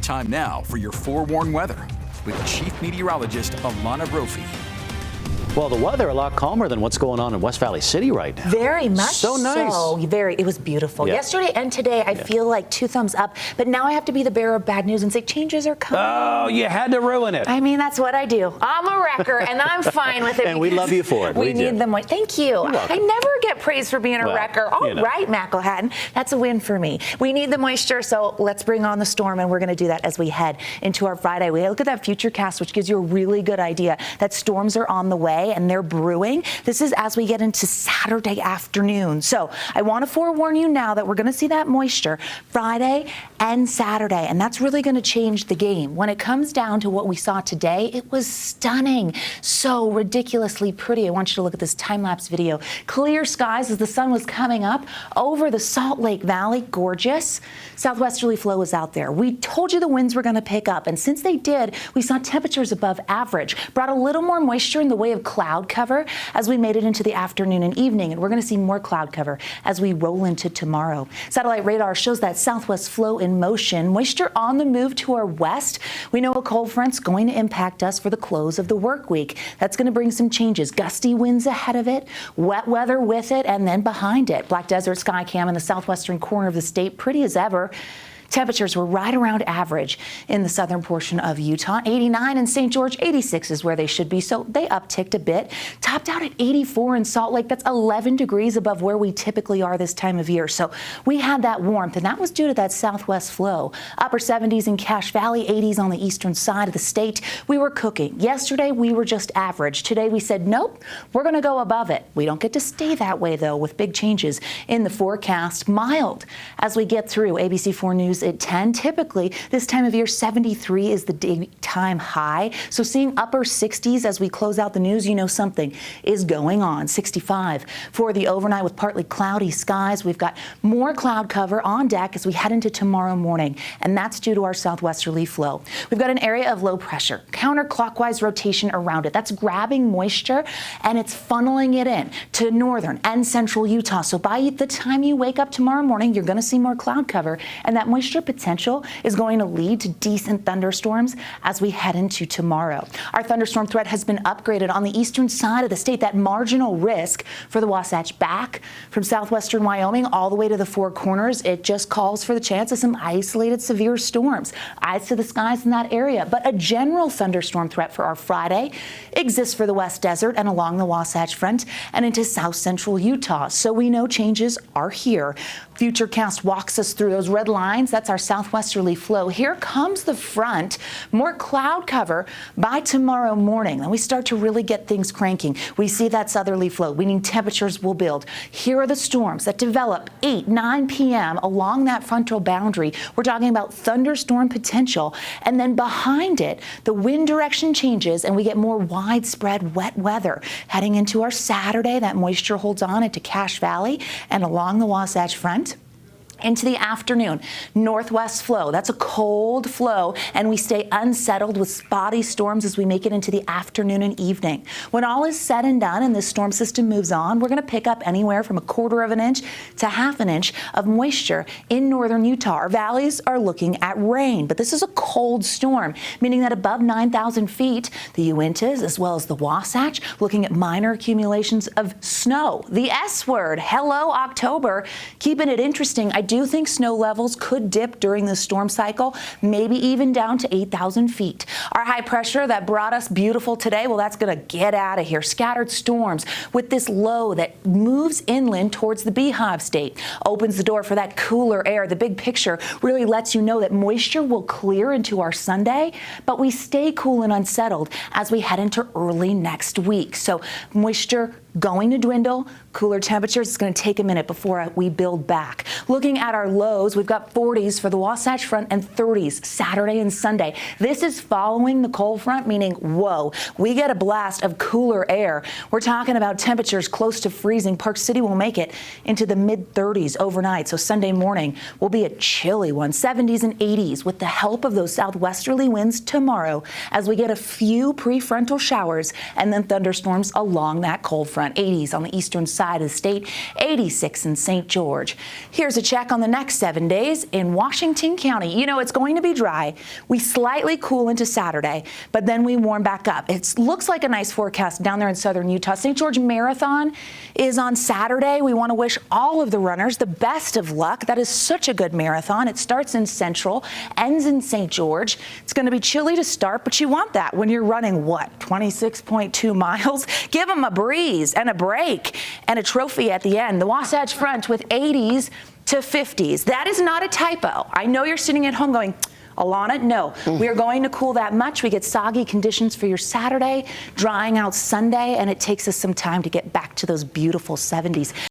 Time now for your forewarned weather with Chief Meteorologist Alana Brophy. Well, the weather a lot calmer than what's going on in West Valley City right now. Very much so. Nice. It was beautiful. Yeah. Yesterday and today, I feel like 2 thumbs up, but now I have to be the bearer of bad news and say changes are coming. Oh, you had to ruin it. I mean, that's what I do. I'm a wrecker, and I'm fine with it. And we love you for it. We need them. Thank you. I never get praised for being a wrecker. All right, McElhatton. That's a win for me. We need the moisture, so let's bring on the storm, and we're going to do that as we head into our Friday. We look at that future cast, which gives you a really good idea that storms are on the way, and they're brewing. This is as we get into Saturday afternoon. So I want to forewarn you now that we're going to see that moisture Friday and Saturday, and that's really going to change the game. When it comes down to what we saw today, it was stunning. So ridiculously pretty. I want you to look at this time-lapse video. Clear skies as the sun was coming up over the Salt Lake Valley. Gorgeous. Southwesterly flow was out there. We told you the winds were going to pick up, and since they did, we saw temperatures above average. Brought a little more moisture in the way of cloud cover as we made it into the afternoon and evening, and we're going to see more cloud cover as we roll into tomorrow. Satellite radar shows that southwest flow in motion. Moisture on the move to our west. We know a cold front's going to impact us for the close of the work week. That's going to bring some changes. Gusty winds ahead of it, wet weather with it, and then behind it. Black Desert sky cam in the southwestern corner of the state, pretty as ever. Temperatures were right around average in the southern portion of Utah. 89 in St. George, 86 is where they should be, so they upticked a bit. Topped out at 84 in Salt Lake. That's 11 degrees above where we typically are this time of year. So we had that warmth, and that was due to that southwest flow. Upper 70s in Cache Valley, 80s on the eastern side of the state. We were cooking. Yesterday, we were just average. Today, we said, nope, we're going to go above it. We don't get to stay that way, though, with big changes in the forecast. Mild as we get through. ABC4 News at 10. Typically, this time of year, 73 is the daytime high. So seeing upper 60s as we close out the news, you know something is going on. 65 for the overnight with partly cloudy skies. We've got more cloud cover on deck as we head into tomorrow morning, and that's due to our southwesterly flow. We've got an area of low pressure, counterclockwise rotation around it. That's grabbing moisture, and it's funneling it in to northern and central Utah. So by the time you wake up tomorrow morning, you're going to see more cloud cover, and that moisture potential is going to lead to decent thunderstorms as we head into tomorrow. Our thunderstorm threat has been upgraded on the eastern side of the state. That marginal risk for the Wasatch back from southwestern Wyoming all the way to the Four Corners, it just calls for the chance of some isolated severe storms. Eyes to the skies in that area, but a general thunderstorm threat for our Friday exists for the West Desert and along the Wasatch Front and into south central Utah. So we know changes are here. Futurecast walks us through those red lines. That's our southwesterly flow. Here comes the front. More cloud cover by tomorrow morning. Then we start to really get things cranking. We see that southerly flow, meaning temperatures will build. Here are the storms that develop 8, 9 p.m. along that frontal boundary. We're talking about thunderstorm potential. And then behind it, the wind direction changes and we get more widespread wet weather. Heading into our Saturday, that moisture holds on into Cache Valley and along the Wasatch Front. Into the afternoon, northwest flow. That's a cold flow, and we stay unsettled with spotty storms as we make it into the afternoon and evening. When all is said and done and this storm system moves on, we're going to pick up anywhere from 1/4 of an inch to 1/2 an inch of moisture in northern Utah. Our valleys are looking at rain, but this is a cold storm, meaning that above 9,000 feet, the Uintas as well as the Wasatch, looking at minor accumulations of snow. The S word, hello October, keeping it interesting. I do think snow levels could dip during this storm cycle, maybe even down to 8,000 feet. Our high pressure that brought us beautiful today, well, that's going to get out of here. Scattered storms with this low that moves inland towards the Beehive State, opens the door for that cooler air. The big picture really lets you know that moisture will clear into our Sunday, but we stay cool and unsettled as we head into early next week. So moisture going to dwindle, cooler temperatures. It's going to take a minute before we build back. Looking at our lows, we've got 40s for the Wasatch Front and 30s Saturday and Sunday. This is following the cold front, meaning, whoa, we get a blast of cooler air. We're talking about temperatures close to freezing. Park City will make it into the mid-30s overnight, so Sunday morning will be a chilly one. 70s and 80s with the help of those southwesterly winds tomorrow as we get a few prefrontal showers and then thunderstorms along that cold front. front, 80s on the eastern side of the state, 86 in St. George. Here's a check on the next 7 days in Washington County. You know, it's going to be dry. We slightly cool into Saturday, but then we warm back up. It looks like a nice forecast down there in southern Utah. St. George Marathon is on Saturday. We want to wish all of the runners the best of luck. That is such a good marathon. It starts in Central, ends in St. George. It's going to be chilly to start, but you want that when you're running, what, 26.2 miles? Give them a breeze and a break and a trophy at the end. The Wasatch Front with 80s to 50s. That is not a typo. I know you're sitting at home going, Alana, no, we are going to cool that much. We get soggy conditions for your Saturday, drying out Sunday, and it takes us some time to get back to those beautiful 70s.